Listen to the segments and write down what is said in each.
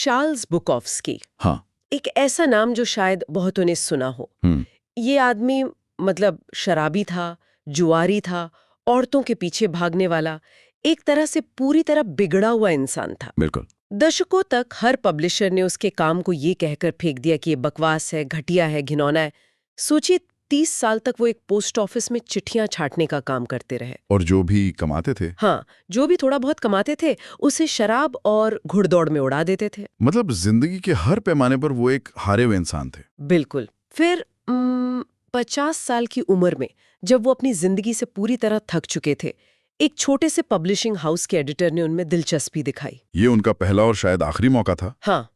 Charles बुकोव्स्की, हाँ। एक ऐसा नाम जो शायद बहुतों ने सुना हो। ये आदमी मतलब शराबी था, जुआरी था, औरतों के पीछे भागने वाला, एक तरह से पूरी तरह बिगड़ा हुआ इंसान था। बिल्कुल। दशकों तक हर पब्लिशर ने उसके काम को ये कहकर फेंक दिया कि ये बकवास है, घटिया है, घिनौना है। सोचिए 30 साल तक वो एक पोस्ट ऑफिस में चिट्ठियां छांटने का काम करते रहे। और जो भी कमाते थे, हाँ, जो भी थोड़ा बहुत कमाते थे उसे शराब और घुड़दौड़ में उड़ा देते थे। मतलब जिंदगी के हर पैमाने पर वो एक हारे हुए इंसान थे। बिल्कुल। फिर 50 साल की उम्र में जब वो अपनी जिंदगी से पूरी तरह थक चुके थे, एक छोटे से पब्लिशिंग हाउस के एडिटर ने उनमें दिलचस्पी दिखाई। ये उनका पहला और शायद आखिरी मौका था। हाँ,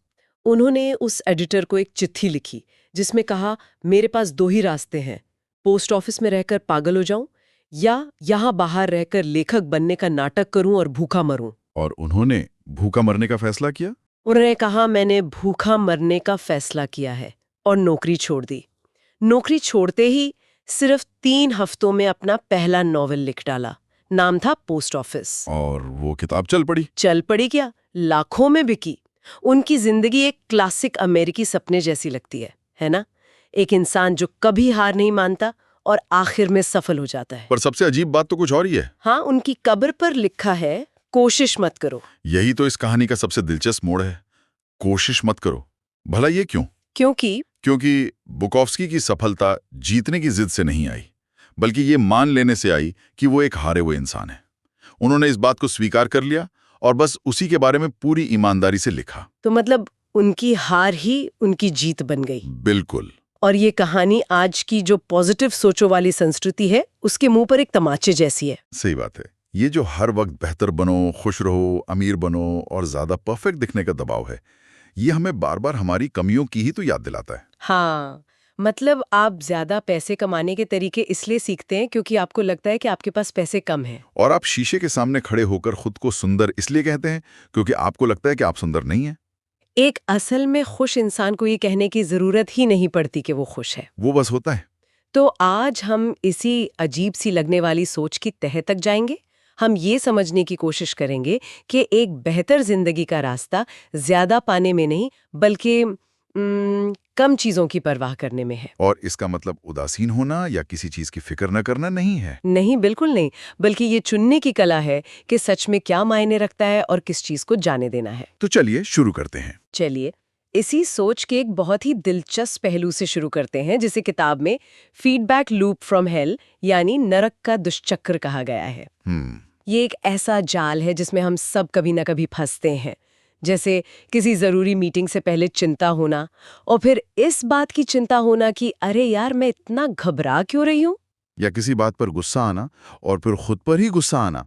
उन्होंने उस एडिटर को एक चिट्ठी लिखी जिसमें कहा, मेरे पास दो ही रास्ते हैं, पोस्ट ऑफिस में रहकर पागल हो जाऊं या यहाँ बाहर रहकर लेखक बनने का नाटक करूं और भूखा मरूं। और उन्होंने भूखा मरने का फैसला किया। उन्होंने कहा, मैंने भूखा मरने का फैसला किया है और नौकरी छोड़ दी। नौकरी छोड़ते ही सिर्फ 3 हफ्तों में अपना पहला नॉवेल लिख डाला। नाम था पोस्ट ऑफिस। और वो किताब चल पड़ी। चल पड़ी क्या, लाखों में बिकी। उनकी जिंदगी एक क्लासिक अमेरिकी सपने जैसी लगती है ना? एक इंसान जो कभी हार नहीं मानता और आखिर में सफल हो जाता है। पर सबसे अजीब बात तो कुछ और ही है। हाँ, उनकी कब्र पर लिखा है, कोशिश मत करो। यही तो इस कहानी का सबसे दिलचस्प मोड़ है, कोशिश मत करो। भला ये क्यों? क्योंकि बुकोव्स्की की सफलता जीतने की जिद से नहीं आई, बल्कि ये मान लेने से आई कि वो एक हारे हुए इंसान है। उन्होंने इस बात को स्वीकार कर लिया और बस उसी के बारे में पूरी ईमानदारी से लिखा। तो मतलब उनकी हार ही उनकी जीत बन गई। बिल्कुल। और ये कहानी आज की जो पॉजिटिव सोचो वाली संस्कृति है उसके मुंह पर एक तमाचे जैसी है। सही बात है। ये जो हर वक्त बेहतर बनो, खुश रहो, अमीर बनो और ज्यादा परफेक्ट दिखने का दबाव है, ये हमें बार बार हमारी कमियों की ही तो याद दिलाता है। हाँ, मतलब आप ज्यादा पैसे कमाने के तरीके इसलिए सीखते हैं क्योंकि आपको लगता है कि आपके पास पैसे कम हैं। और आप शीशे के सामने खड़े होकर खुद को सुंदर इसलिए कहते हैं क्योंकि आपको लगता है कि आप सुंदर नहीं हैं। एक असल में खुश इंसान को ये कहने की जरूरत ही नहीं पड़ती कि वो खुश है। वो बस होता है। तो आज हम इसी अजीब सी लगने वाली सोच की तह तक जाएंगे। हम ये समझने की कोशिश करेंगे कि एक बेहतर जिंदगी का रास्ता ज्यादा पाने में नहीं बल्कि कम चीजों की परवाह करने में है। और इसका मतलब उदासीन होना या किसी चीज की फिक्र न करना नहीं है। नहीं, बिल्कुल नहीं, बल्कि ये चुनने की कला है कि सच में क्या मायने रखता है और किस चीज को जाने देना है। तो चलिए शुरू करते हैं। चलिए इसी सोच के एक बहुत ही दिलचस्प पहलू से शुरू करते हैं जिसे किताब में फीडबैक लूप फ्रॉम हेल यानी नरक का दुष्चक्र कहा गया है। ये एक ऐसा जाल है जिसमें हम सब कभी न कभी फंसते हैं। जैसे किसी जरूरी मीटिंग से पहले चिंता होना और फिर इस बात की चिंता होना कि अरे यार मैं इतना घबरा क्यों रही हूँ, या किसी बात पर गुस्सा आना और फिर खुद पर ही गुस्सा आना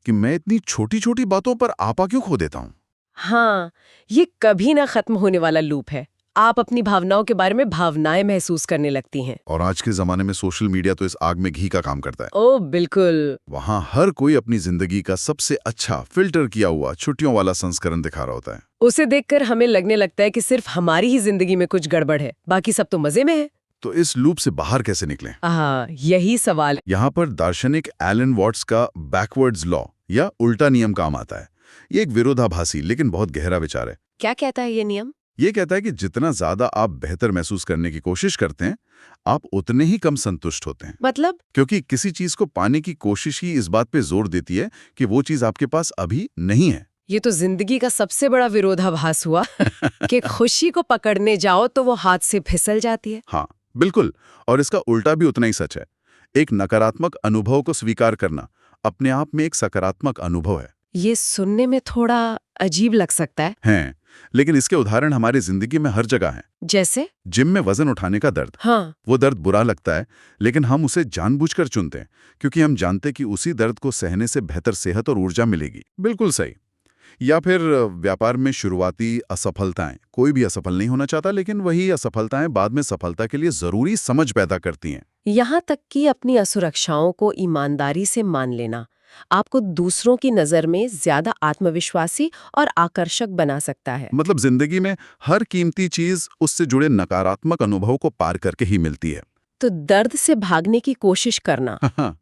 कि मैं इतनी छोटी छोटी बातों पर आपा क्यों खो देता हूँ। हाँ, ये कभी ना खत्म होने वाला लूप है। आप अपनी भावनाओं के बारे में भावनाएं महसूस करने लगती हैं। और आज के जमाने में सोशल मीडिया तो इस आग में घी का काम करता है। ओह बिल्कुल। वहाँ हर कोई अपनी जिंदगी का सबसे अच्छा फिल्टर किया हुआ छुट्टियों वाला संस्करण दिखा रहा होता है। उसे देखकर हमें लगने लगता है कि सिर्फ हमारी ही जिंदगी में कुछ गड़बड़ है, बाकी सब तो मजे में है। तो इस लूप से बाहर कैसे निकलें? हाँ, यही सवाल। यहाँ पर दार्शनिक एलन वॉट्स का बैकवर्ड्स लॉ या उल्टा नियम काम आता है। ये एक विरोधाभासी लेकिन बहुत गहरा विचार है। क्या कहता है ये नियम? ये कहता है कि जितना ज्यादा आप बेहतर महसूस करने की कोशिश करते हैं, आप उतने ही कम संतुष्ट होते हैं। मतलब? क्योंकि किसी चीज को पाने की कोशिश ही इस बात पे जोर देती है कि वो चीज आपके पास अभी नहीं है। ये तो जिंदगी का सबसे बड़ा विरोधाभास हुआ कि खुशी को पकड़ने जाओ तो वो हाथ से फिसल जाती है। हाँ बिल्कुल। और इसका उल्टा भी उतना ही सच है। एक नकारात्मक अनुभव को स्वीकार करना अपने आप में एक सकारात्मक अनुभव है। ये सुनने में थोड़ा अजीब लग सकता है। लेकिन इसके उदाहरण हमारी जिंदगी में हर जगह हैं। जैसे जिम में वजन उठाने का दर्द। हाँ, वो दर्द बुरा लगता है लेकिन हम उसे जानबूझकर चुनते हैं क्योंकि हम जानते कि उसी दर्द को सहने से बेहतर सेहत और ऊर्जा मिलेगी। बिल्कुल सही। या फिर व्यापार में शुरुआती असफलताएं। कोई भी असफल नहीं होना चाहता लेकिन वही असफलताएं बाद में सफलता के लिए जरूरी समझ पैदा करती हैं। यहाँ तक कि अपनी असुरक्षाओं को ईमानदारी से मान लेना आपको दूसरों की नजर में ज्यादा आत्मविश्वासी और आकर्षक बना सकता है। मतलब जिंदगी में हर कीमती चीज उससे जुड़े नकारात्मक अनुभव को पार करके ही मिलती है। तो दर्द से भागने की कोशिश करना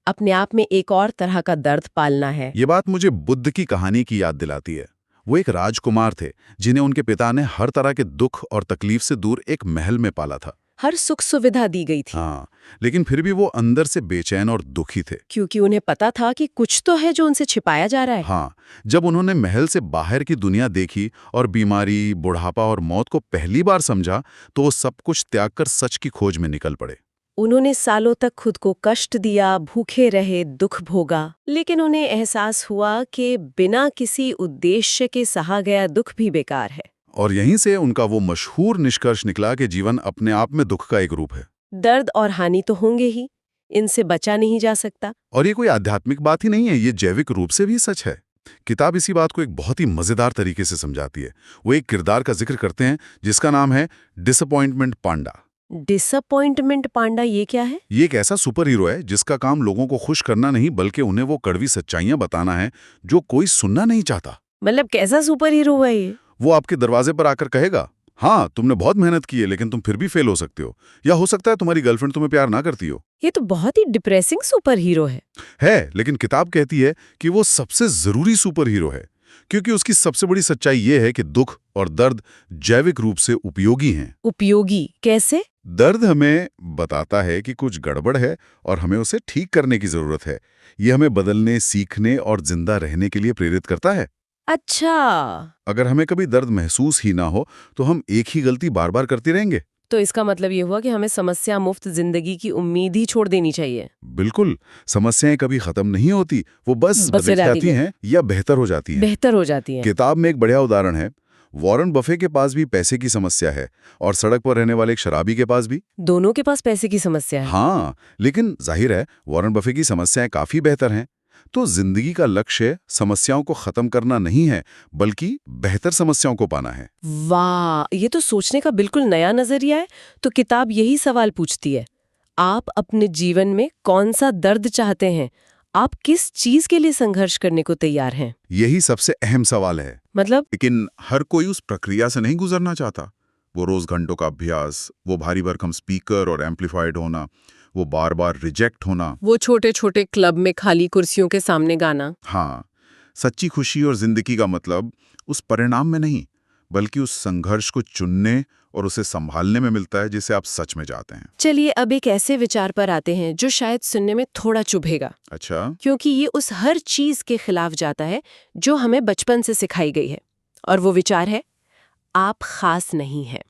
अपने आप में एक और तरह का दर्द पालना है। ये बात मुझे बुद्ध की कहानी की याद दिलाती है। वो एक राजकुमार थे जिन्हें उनके पिता ने हर तरह के दुख और तकलीफ से दूर एक महल में पाला था। हर सुख सुविधा दी गई थी। हाँ, लेकिन फिर भी वो अंदर से बेचैन और दुखी थे। क्योंकि उन्हें पता था कि कुछ तो है जो उनसे छिपाया जा रहा है। हाँ, जब उन्होंने महल से बाहर की दुनिया देखी और बीमारी, बुढ़ापा और मौत को पहली बार समझा, तो वो सब कुछ त्याग कर सच की खोज में निकल पड़े। उन्होंने सालों तक खुद को कष्ट दिया, भूखे रहे, दुख भोगा, लेकिन उन्हें एहसास हुआ कि बिना किसी उद्देश्य के सहा गया दुख भी बेकार है। और यहीं से उनका वो मशहूर निष्कर्ष निकला कि जीवन अपने आप में दुख का एक रूप है। दर्द और हानि तो होंगे ही, इनसे बचा नहीं जा सकता। और ये कोई आध्यात्मिक बात ही नहीं है, ये जैविक रूप से भी सच है। किताब इसी बात को एक बहुत ही मजेदार तरीके से समझाती है। वो एक किरदार का जिक्र करते हैं जिसका नाम है डिसअपॉइंटमेंट पांडा। डिसअपॉइंटमेंट पांडा ये क्या है? ये एक ऐसा सुपर हीरो है जिसका काम लोगों को खुश करना नहीं, बल्कि उन्हें वो कड़वी सच्चाइयां बताना है जो कोई सुनना नहीं चाहता। मतलब कैसा सुपर हीरो है ये? वो आपके दरवाजे पर आकर कहेगा, हाँ तुमने बहुत मेहनत की है लेकिन तुम फिर भी फेल हो सकते हो, या हो सकता है तुम्हारी गर्लफ्रेंड तुम्हें प्यार ना करती हो। ये तो बहुत ही डिप्रेसिंग सुपर हीरो है। लेकिन किताब कहती है कि वो सबसे जरूरी सुपर हीरो है, क्योंकि उसकी सबसे बड़ी सच्चाई ये है कि दुख और दर्द जैविक रूप से उपयोगी हैं। उपयोगी कैसे? दर्द हमें बताता है कि कुछ गड़बड़ है और हमें उसे ठीक करने की जरूरत है। ये हमें बदलने, सीखने और जिंदा रहने के लिए प्रेरित करता है। अच्छा, अगर हमें कभी दर्द महसूस ही ना हो तो हम एक ही गलती बार बार करते रहेंगे। तो इसका मतलब ये हुआ कि हमें समस्या मुक्त जिंदगी की उम्मीद ही छोड़ देनी चाहिए। बिल्कुल, समस्याएं कभी खत्म नहीं होती, वो बस बदल जाती हैं या बेहतर हो जाती हैं। बेहतर हो जाती हैं। किताब में एक बढ़िया उदाहरण है। वॉरेन बफे के पास भी पैसे की समस्या है और सड़क पर रहने वाले एक शराबी के पास भी। दोनों के पास पैसे की समस्या है। हाँ, लेकिन जाहिर है वॉरेन बफे की समस्याएं काफी बेहतर हैं। तो जिंदगी का लक्ष्य समस्याओं को खत्म करना नहीं है, बल्कि बेहतर समस्याओं को पाना है। वाह, ये तो सोचने का बिल्कुल नया नजरिया है। तो किताब यही सवाल पूछती है, आप अपने जीवन में कौन सा दर्द चाहते हैं? आप किस चीज के लिए संघर्ष करने को तैयार हैं? यही सबसे अहम सवाल है। मतलब? लेकिन हर कोई उस प्रक्रिया से नहीं गुजरना चाहता। वो रोज घंटों का अभ्यास, वो भारी भरकम स्पीकर और एम्पलीफाइड होना, वो बार बार रिजेक्ट होना, वो छोटे छोटे क्लब में खाली कुर्सियों के सामने गाना। हाँ, सच्ची खुशी और जिंदगी का मतलब उस परिणाम में नहीं, बल्कि उस संघर्ष को चुनने और उसे संभालने में मिलता है जिसे आप सच में चाहते हैं। चलिए अब एक ऐसे विचार पर आते हैं जो शायद सुनने में थोड़ा चुभेगा। अच्छा? क्योंकि ये उस हर चीज के खिलाफ जाता है जो हमें बचपन से सिखाई गई है। और वो विचार है, आप खास नहीं हैं।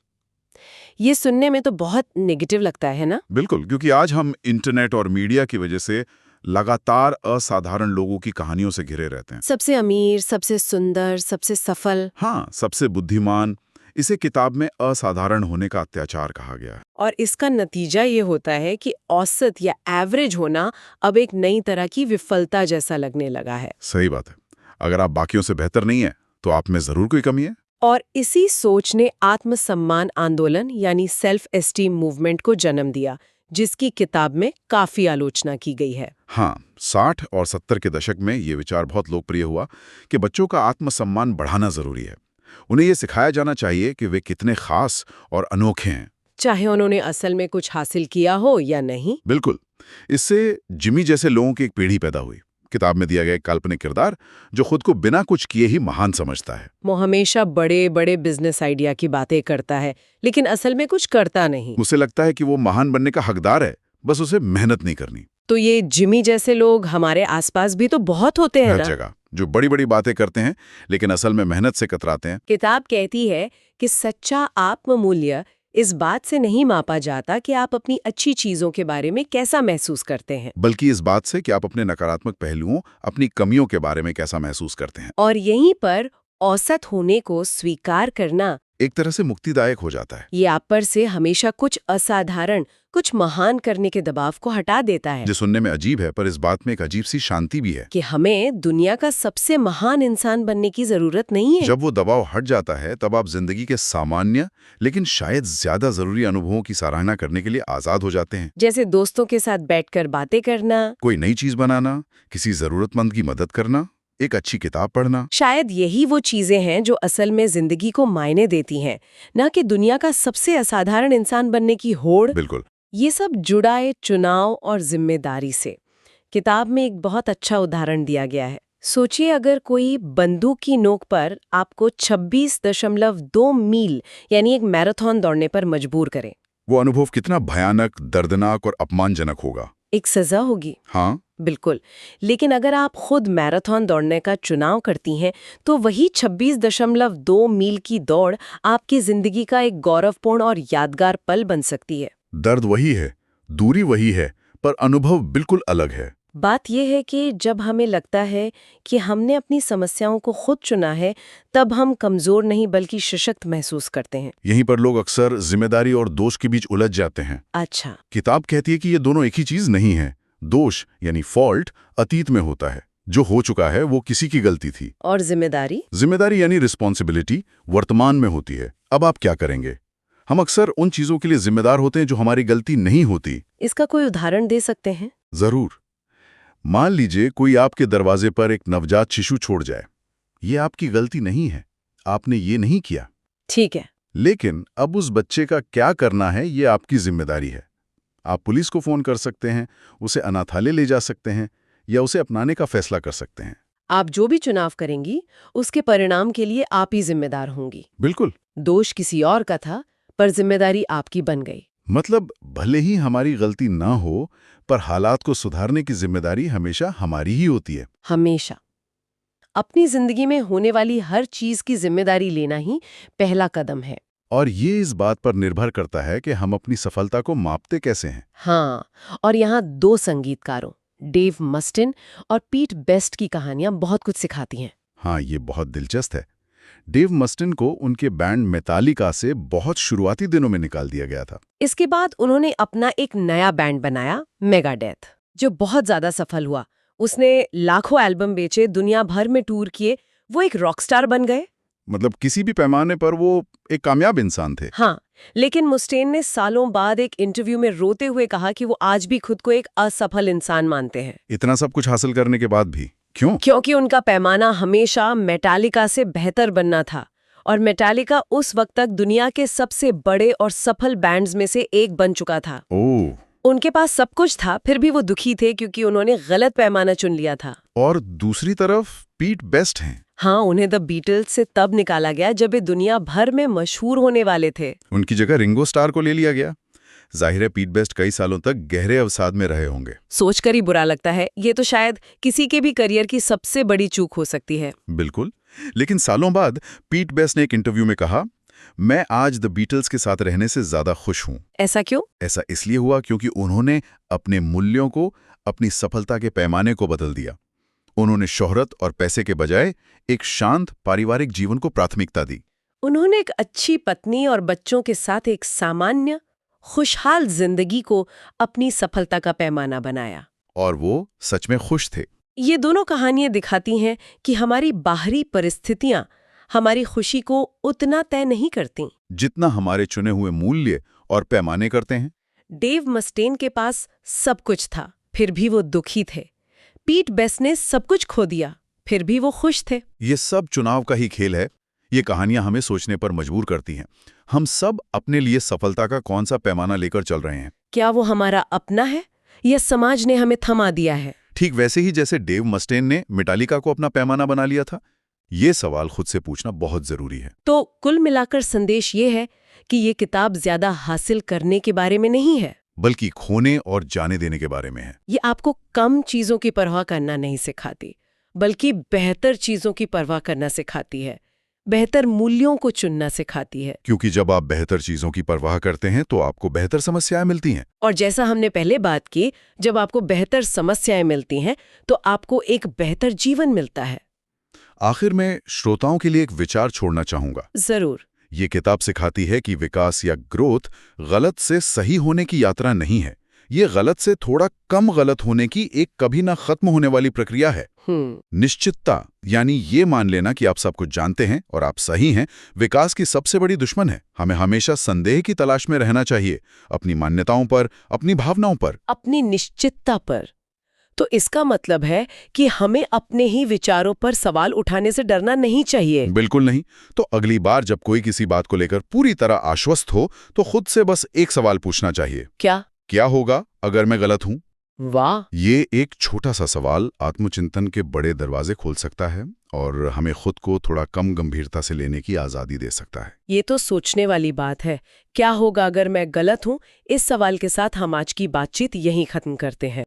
ये सुनने में तो बहुत नेगेटिव लगता है ना? बिल्कुल, क्योंकि आज हम इंटरनेट और मीडिया की वजह से लगातार असाधारण लोगों की कहानियों से घिरे रहते हैं। सबसे अमीर, सबसे सुंदर, सबसे सफल। हाँ, सबसे बुद्धिमान। इसे किताब में असाधारण होने का अत्याचार कहा गया है। और इसका नतीजा ये होता है कि औसत या एवरेज होना अब एक नई तरह की विफलता जैसा लगने लगा है। सही बात है। अगर आप बाकियों से बेहतर नहीं है तो आप में जरूर कोई कमी है। और इसी सोच ने आत्मसम्मान आंदोलन यानी सेल्फ एस्टीम मूवमेंट को जन्म दिया, जिसकी किताब में काफी आलोचना की गई है। हाँ, 60 और 70 के दशक में ये विचार बहुत लोकप्रिय हुआ कि बच्चों का आत्मसम्मान बढ़ाना जरूरी है। उन्हें ये सिखाया जाना चाहिए कि वे कितने खास और अनोखे हैं, चाहे उन्होंने असल में कुछ हासिल किया हो या नहीं। बिल्कुल। इससे जिमी जैसे लोगों की एक पीढ़ी पैदा हुई। किताब में दिया गया एक काल्पनिक किरदार जो खुद को बिना कुछ किए ही महान समझता है। वो हमेशा बड़े बड़े बिजनेस आइडिया की बातें करता है, लेकिन असल में कुछ करता नहीं। उसे लगता है कि वो महान बनने का हकदार है, बस उसे मेहनत नहीं करनी। तो ये जिमी जैसे लोग हमारे आसपास भी तो बहुत होते हैं हर ना? जगह, जो बड़ी बड़ी बातें करते हैं लेकिन असल में मेहनत से कतराते हैं। किताब कहती है कि सच्चा आत्ममूल्य इस बात से नहीं मापा जाता कि आप अपनी अच्छी चीजों के बारे में कैसा महसूस करते हैं, बल्कि इस बात से कि आप अपने नकारात्मक पहलुओं, अपनी कमियों के बारे में कैसा महसूस करते हैं। और यहीं पर औसत होने को स्वीकार करना एक तरह से मुक्तिदायक हो जाता है। ये आप पर से हमेशा कुछ असाधारण, कुछ महान करने के दबाव को हटा देता है। जो सुनने में अजीब है, पर इस बात में एक अजीब सी शांति भी है कि हमें दुनिया का सबसे महान इंसान बनने की जरूरत नहीं है। जब वो दबाव हट जाता है तब आप जिंदगी के सामान्य लेकिन शायद ज्यादा जरूरी अनुभवों की सराहना करने के लिए आजाद हो जाते हैं। जैसे दोस्तों के साथ बैठकर बातें करना, कोई नई चीज बनाना, किसी जरूरतमंद की मदद करना, एक अच्छी किताब पढ़ना। शायद यही वो चीजें हैं जो असल में जिंदगी को मायने देती हैं, न कि दुनिया का सबसे असाधारण इंसान बनने की होड़। बिल्कुल। ये सब जुड़ा है चुनाव और जिम्मेदारी से। किताब में एक बहुत अच्छा उदाहरण दिया गया है, सोचिए अगर कोई बंदूक की नोक पर आपको 26.2 मील यानी एक मैराथन दौड़ने पर मजबूर करे। वो अनुभव कितना भयानक, दर्दनाक और अपमानजनक होगा। एक सजा होगी। हाँ, बिल्कुल। लेकिन अगर आप खुद मैराथन दौड़ने का चुनाव करती हैं तो वही 26.2 मील की दौड़ आपकी जिंदगी का एक गौरवपूर्ण और यादगार पल बन सकती है। दर्द वही है, दूरी वही है, पर अनुभव बिल्कुल अलग है। बात यह है कि जब हमें लगता है कि हमने अपनी समस्याओं को खुद चुना है, तब हम कमजोर नहीं बल्कि सशक्त महसूस करते हैं। यहीं पर लोग अक्सर जिम्मेदारी और दोष के बीच उलझ जाते हैं। अच्छा। किताब कहती है कि ये दोनों एक ही चीज नहीं है। दोष यानी फॉल्ट अतीत में होता है, जो हो चुका है वो किसी की गलती थी। और जिम्मेदारी यानी रिस्पॉन्सिबिलिटी वर्तमान में होती है। अब आप क्या करेंगे? हम अक्सर उन चीजों के लिए जिम्मेदार होते हैं जो हमारी गलती नहीं होती। इसका कोई उदाहरण दे सकते हैं? जरूर। मान लीजिए कोई आपके दरवाजे पर एक नवजात शिशु छोड़ जाए। ये आपकी गलती नहीं है, आपने ये नहीं किया। ठीक है। लेकिन अब उस बच्चे का क्या करना है ये आपकी जिम्मेदारी है। आप पुलिस को फोन कर सकते हैं, उसे अनाथालय ले जा सकते हैं या उसे अपनाने का फैसला कर सकते हैं। आप जो भी चुनाव करेंगी उसके परिणाम के लिए आप ही जिम्मेदार होंगी। बिल्कुल। दोष किसी और का था पर जिम्मेदारी आपकी बन गई। मतलब भले ही हमारी गलती ना हो, पर हालात को सुधारने की जिम्मेदारी हमेशा हमारी ही होती है। हमेशा। अपनी जिंदगी में होने वाली हर चीज की जिम्मेदारी लेना ही पहला कदम है। और ये इस बात पर निर्भर करता है कि हम अपनी सफलता को मापते कैसे हैं। हाँ, और यहाँ 2 संगीतकारों डेव मस्टिन और पीट बेस्ट की कहानियां बहुत कुछ सिखाती हैं। हाँ, ये बहुत दिलचस्प है। डेव मस्टिन को उनके बैंड मेटालिका से बहुत शुरुआती दिनों में निकाल दिया गया था। इसके बाद उन्होंने अपना एक नया बैंड बनाया, मेगाडेथ, जो बहुत ज्यादा सफल हुआ। उसने लाखों एल्बम बेचे, दुनिया भर में टूर किए, वो एक रॉकस्टार बन गए। मतलब किसी भी पैमाने पर वो एक कामयाब इंसान थे। हाँ, लेकिन मुस्टेन ने सालों बाद एक इंटरव्यू में रोते हुए कहा कि वो आज भी खुद को एक असफल इंसान मानते हैं। इतना सब कुछ हासिल करने के बाद भी क्यों? क्योंकि उनका पैमाना हमेशा मेटालिका से बेहतर बनना था, और मेटालिका उस वक्त तक दुनिया के सबसे बड़े और सफल बैंड्स में से एक बन चुका था। ओह। उनके पास सब कुछ था, फिर भी वो दुखी थे क्योंकि उन्होंने गलत पैमाना चुन लिया था। और दूसरी तरफ पीट बेस्ट हैं। हाँ, उन्हें द बीटल्स से तब निकाला गया जब वे दुनिया भर में मशहूर होने वाले थे। उनकी जगह रिंगो स्टार को ले लिया गया। जाहिर है पीट बेस्ट कई सालों तक गहरे अवसाद में रहे होंगे। सोचकर ही बुरा लगता है। ये तो शायद किसी के भी करियर की सबसे बड़ी चूक हो सकती है। बिल्कुल। लेकिन सालों बाद पीट बेस्ट ने एक इंटरव्यू में कहा, मैं आज द बीटल्स के साथ रहने से ज्यादा खुश हूं। ऐसा क्यों? ऐसा इसलिए हुआ क्योंकि उन्होंने अपने मूल्यों को, अपनी सफलता के पैमाने को बदल दिया। उन्होंने शोहरत और पैसे के बजाय एक शांत पारिवारिक जीवन को प्राथमिकता दी। उन्होंने एक अच्छी पत्नी और बच्चों के साथ एक सामान्य खुशहाल जिंदगी को अपनी सफलता का पैमाना बनाया। और वो सच में खुश थे। ये दोनों कहानियां दिखाती हैं कि हमारी बाहरी परिस्थितियां हमारी खुशी को उतना तय नहीं करती जितना हमारे चुने हुए मूल्य और पैमाने करते हैं। डेव मस्टेन के पास सब कुछ था, फिर भी वो दुखी थे। पीट बेस्ट ने सब कुछ खो दिया, फिर भी वो खुश थे। ये सब चुनाव का ही खेल है। ये कहानियां हमें सोचने पर मजबूर करती हैं। हम सब अपने लिए सफलता का कौन सा पैमाना लेकर चल रहे हैं? क्या वो हमारा अपना है या समाज ने हमें थमा दिया है? ठीक वैसे ही जैसे डेव मस्टेन ने मेटालिका को अपना पैमाना बना लिया था। ये सवाल खुद से पूछना बहुत जरूरी है। तो कुल मिलाकर संदेश ये है कि ये किताब ज्यादा हासिल करने के बारे में नहीं है, बल्कि खोने और जाने देने के बारे में है। ये आपको कम चीजों की परवाह करना नहीं सिखाती, बल्कि बेहतर चीजों की परवाह करना सिखाती है, बेहतर मूल्यों को चुनना सिखाती है। क्योंकि जब आप बेहतर चीजों की परवाह करते हैं तो आपको बेहतर समस्याएं मिलती हैं। और जैसा हमने पहले बात की, जब आपको बेहतर समस्याएं मिलती हैं तो आपको एक बेहतर जीवन मिलता है। आखिर में श्रोताओं के लिए एक विचार छोड़ना चाहूंगा। जरूर। ये किताब सिखाती है कि विकास या ग्रोथ गलत से सही होने की यात्रा नहीं है। ये गलत से थोड़ा कम गलत होने की एक कभी ना खत्म होने वाली प्रक्रिया है। निश्चितता यानी ये मान लेना कि आप सब कुछ जानते हैं और आप सही हैं, विकास की सबसे बड़ी दुश्मन है। हमें हमेशा संदेह की तलाश में रहना चाहिए, अपनी मान्यताओं पर, अपनी भावनाओं पर, अपनी निश्चितता पर। तो इसका मतलब है कि हमें अपने ही विचारों पर सवाल उठाने से डरना नहीं चाहिए। बिल्कुल नहीं। तो अगली बार जब कोई किसी बात को लेकर पूरी तरह आश्वस्त हो तो खुद से बस एक सवाल पूछना चाहिए, क्या होगा अगर मैं गलत हूं? वाह, ये एक छोटा सा सवाल आत्मचिंतन के बड़े दरवाजे खोल सकता है और हमें खुद को थोड़ा कम गंभीरता से लेने की आज़ादी दे सकता है। ये तो सोचने वाली बात है। क्या होगा अगर मैं गलत हूँ? इस सवाल के साथ हम आज की बातचीत यहीं खत्म करते हैं।